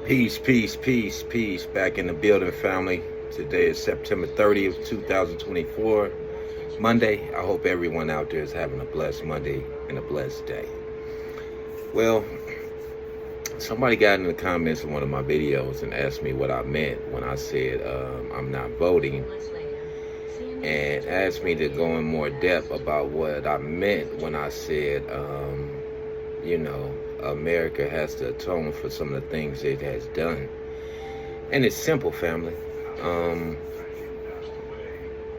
Peace, peace, peace, peace. Back in the building, family. Today is September 30th, 2024, Monday. I hope everyone out there is having a blessed Monday and a blessed day. Well, somebody got in the comments of one of my videos and asked me what I meant when I said I'm not voting, and asked me to go in more depth about what I meant when I said, America has to atone for some of the things it has done. And it's simple, family.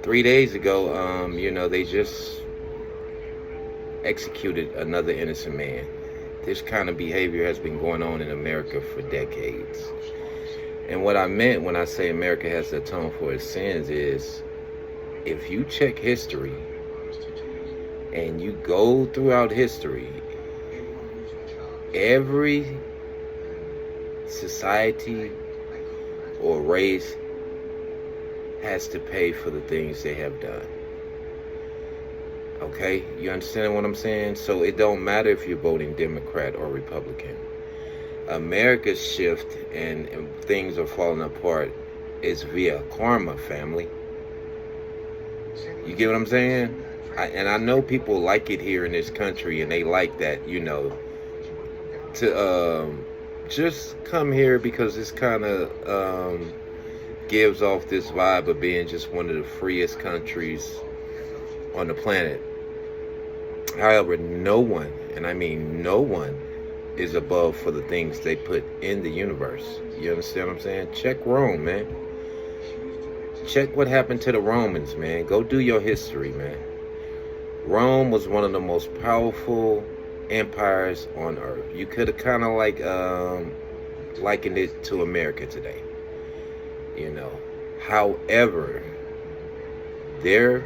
3 days ago, they just executed another innocent man. This kind of behavior has been going on in America for decades. And what I meant when I say America has to atone for its sins is, if you check history and you go throughout history, every society or race has to pay for the things they have done. Okay, you understand what I'm saying? So it don't matter if you're voting Democrat or Republican. America's shift and things are falling apart is via karma, family. You get what I'm saying? I know people like it here in this country, and they like that, to just come here because it's kind of gives off this vibe of being just one of the freest countries on the planet. However, no one, and I mean no one, is above for the things they put in the universe. You understand what I'm saying? Check Rome, man. Check what happened to the Romans, man. Go do your history, man. Rome was one of the most powerful empires on earth. You could have kind of likened it to America today. However, their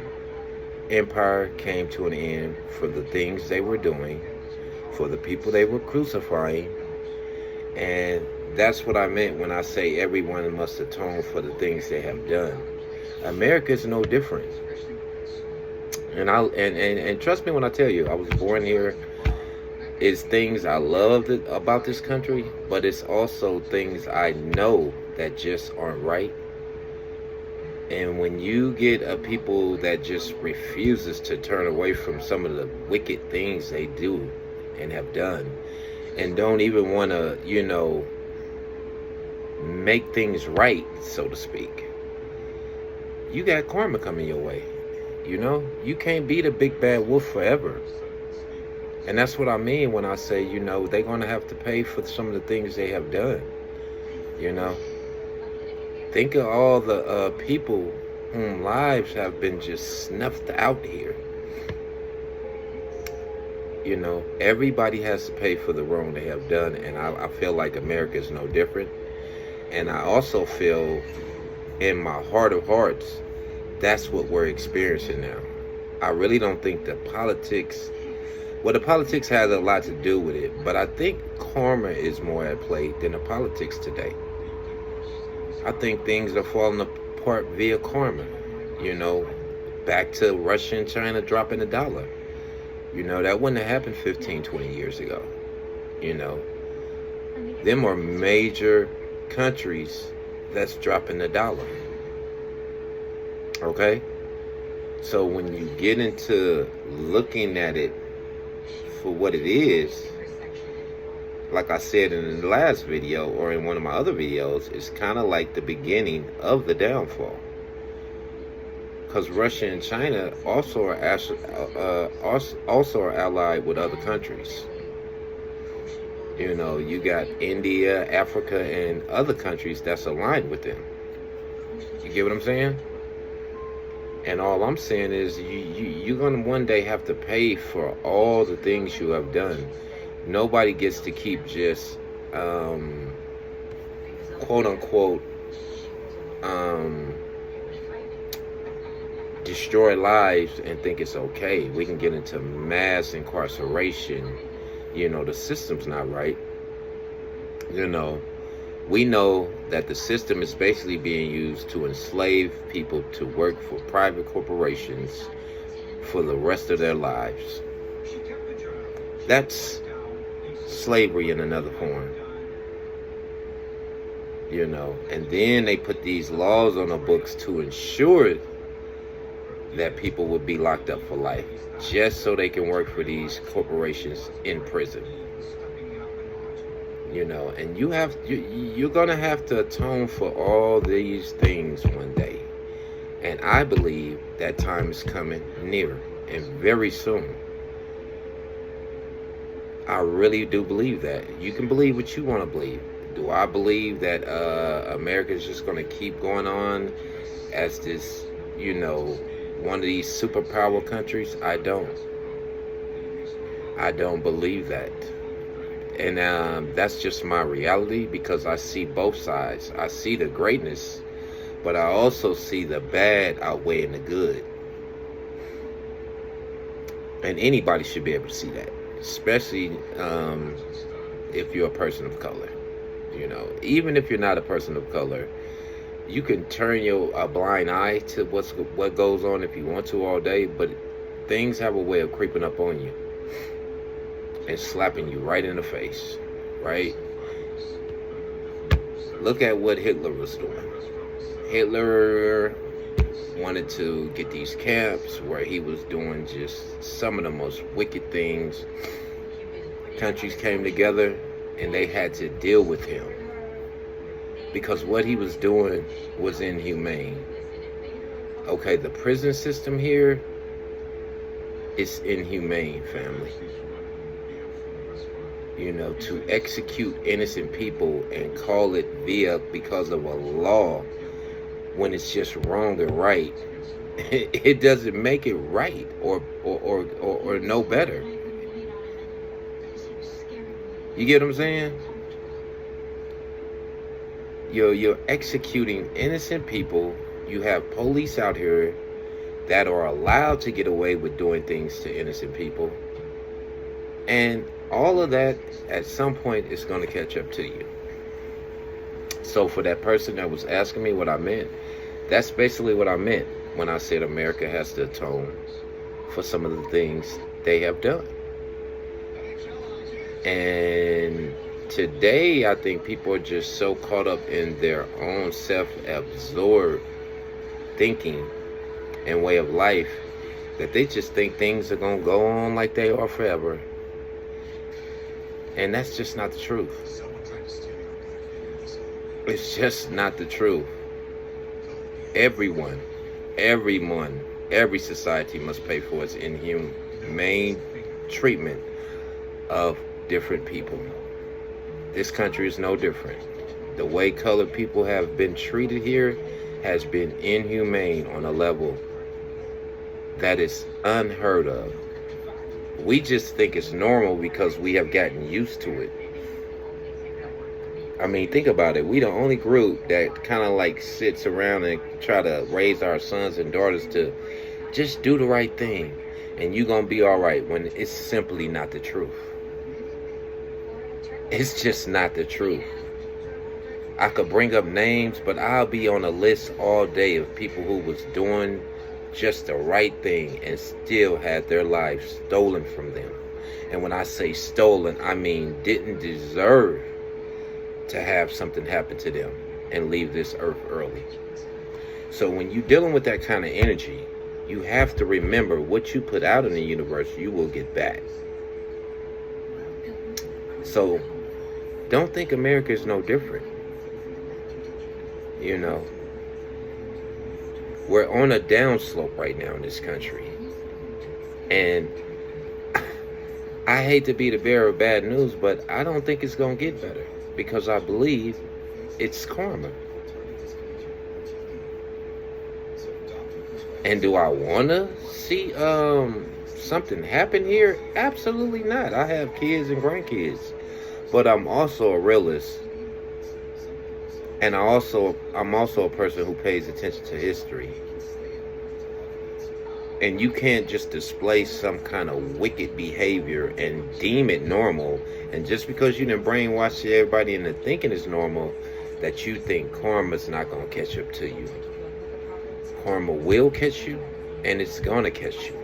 empire came to an end for the things they were doing, for the people they were crucifying, and that's what I meant when I say everyone must atone for the things they have done. America is no different. And trust me when I tell you, I was born here. It's things I love about this country, but it's also things I know that just aren't right. And when you get a people that just refuses to turn away from some of the wicked things they do and have done, and don't even want to, make things right, so to speak, you got karma coming your way. You can't be the big bad wolf forever. And that's what I mean when I say, they're going to have to pay for some of the things they have done. Think of all the people whom lives have been just snuffed out here. Everybody has to pay for the wrong they have done. And I feel like America is no different. And I also feel in my heart of hearts, that's what we're experiencing now. I really don't think the politics has a lot to do with it, but I think karma is more at play than the politics today. I think things are falling apart via karma. Back to Russia and China dropping the dollar. That wouldn't have happened 15, 20 years ago. Them are major countries that's dropping the dollar. Okay? So when you get into looking at it for what it is, like I said in the last video or in one of my other videos, it's kind of like the beginning of the downfall. Because Russia and China also are allied with other countries. You got India, Africa, and other countries that's aligned with them. You get what I'm saying? And all I'm saying is you're going to one day have to pay for all the things you have done. Nobody gets to keep just, quote unquote, destroy lives and think it's okay. We can get into mass incarceration. The system's not right. We know that the system is basically being used to enslave people to work for private corporations for the rest of their lives. That's slavery in another form. you know, and then they put these laws on the books to ensure that people would be locked up for life, just so they can work for these corporations in prison. You know, and you're gonna have to atone for all these things one day. And I believe that time is coming near and very soon. I really do believe that. You can believe what you want to believe. Do I believe that America is just going to keep going on as this, you know, one of these superpower countries? I don't believe that. And that's just my reality, because I see both sides. I see the greatness, but I also see the bad outweighing the good. And anybody should be able to see that, especially if you're a person of color. You know, even if you're not a person of color, you can turn a blind eye to what goes on if you want to all day, but things have a way of creeping up on you and slapping you right in the face, right? Look at what Hitler was doing. Hitler wanted to get these camps where he was doing just some of the most wicked things. Countries came together and they had to deal with him because what he was doing was inhumane. Okay, the prison system here is inhumane, family. You know, to execute innocent people and call it via because of a law when it's just wrong and right, it doesn't make it right or no better. You get what I'm saying? You're executing innocent people. You have police out here that are allowed to get away with doing things to innocent people. And all of that, at some point, is going to catch up to you. So for that person that was asking me what I meant, that's basically what I meant when I said America has to atone for some of the things they have done. And today, I think people are just so caught up in their own self-absorbed thinking and way of life that they just think things are going to go on like they are forever. And that's just not the truth. It's just not the truth. Everyone, every society must pay for its inhumane treatment of different people. This country is no different. The way colored people have been treated here has been inhumane on a level that is unheard of. We just think it's normal because we have gotten used to it. I mean, think about it. We the only group that kind of like sits around and try to raise our sons and daughters to just do the right thing and you're going to be all right, when it's simply not the truth. It's just not the truth. I could bring up names, but I'll be on a list all day of people who was doing just the right thing and still had their lives stolen from them. And when I say stolen, I mean didn't deserve to have something happen to them and leave this earth early. So when you're dealing with that kind of energy, you have to remember what you put out in the universe, you will get back. So don't think America is no different. You know, we're on a downslope right now in this country. And I hate to be the bearer of bad news, but I don't think it's going to get better, because I believe it's karma. And do I want to see something happen here? Absolutely not. I have kids and grandkids. But I'm also a realist. And I'm also a person who pays attention to history. And you can't just display some kind of wicked behavior and deem it normal. And just because you done brainwash everybody into thinking it's normal, that you think karma's not going to catch up to you. Karma will catch you, and it's going to catch you.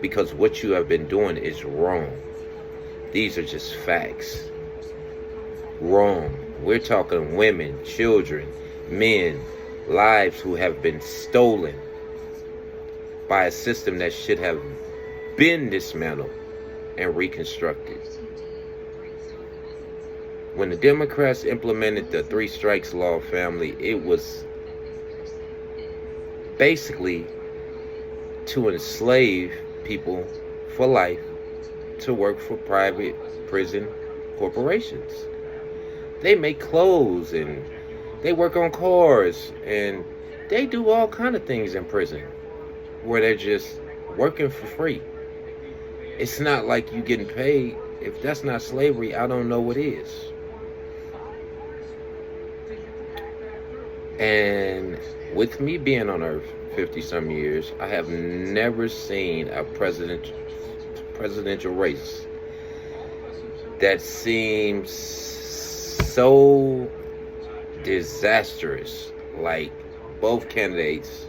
Because what you have been doing is wrong. These are just facts. Wrong. We're talking women, children, men, lives who have been stolen by a system that should have been dismantled and reconstructed. When the Democrats implemented the 3 strikes law, family, it was basically to enslave people for life to work for private prison corporations. They make clothes and they work on cars and they do all kind of things in prison where they're just working for free. It's not like you getting paid. If that's not slavery, I don't know what is. And with me being on Earth 50-some years, I have never seen a presidential race that seems so disastrous. Like, both candidates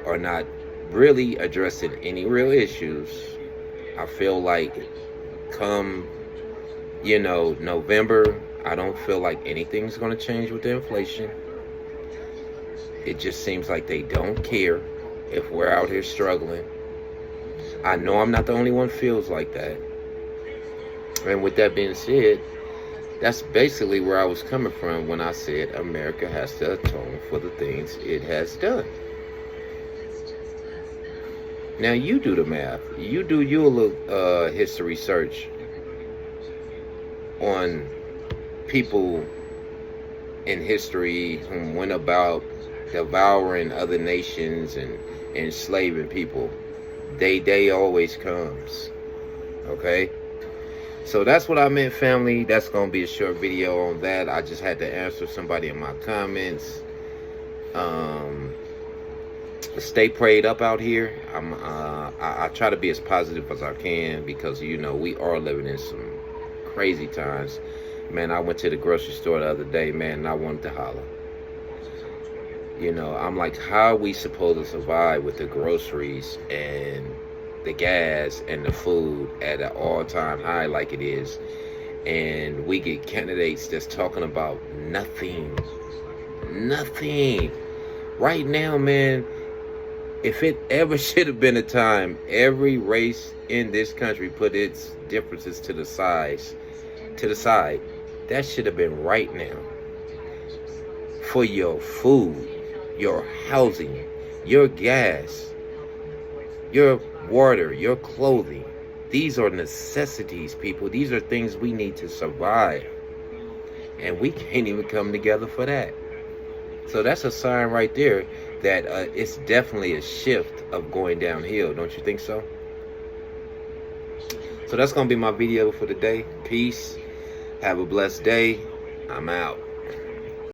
are not really addressing any real issues. I feel like come, November, I don't feel like anything's going to change with the inflation. It just seems like they don't care if we're out here struggling. I know I'm not the only one feels like that. And with that being said, that's basically where I was coming from when I said America has to atone for the things it has done. Now you do the math. You do your little history search on people in history who went about devouring other nations and enslaving people. Day always comes. Okay? So that's what I meant, family. That's going to be a short video on that. I just had to answer somebody in my comments. Stay prayed up out here. I try to be as positive as I can because, we are living in some crazy times. Man, I went to the grocery store the other day, man, and I wanted to holler. I'm like, how are we supposed to survive with the groceries and the gas and the food at an all-time high like it is, and we get candidates that's talking about nothing right now, man? If it ever should have been a time, every race in this country put its differences to the side. That should have been right now. For your food, your housing, your gas, your water, your clothing. These are necessities, people. These are things we need to survive. And we can't even come together for that. So that's a sign right there that it's definitely a shift of going downhill. Don't you think so? So that's going to be my video for today. Peace. Have a blessed day. I'm out.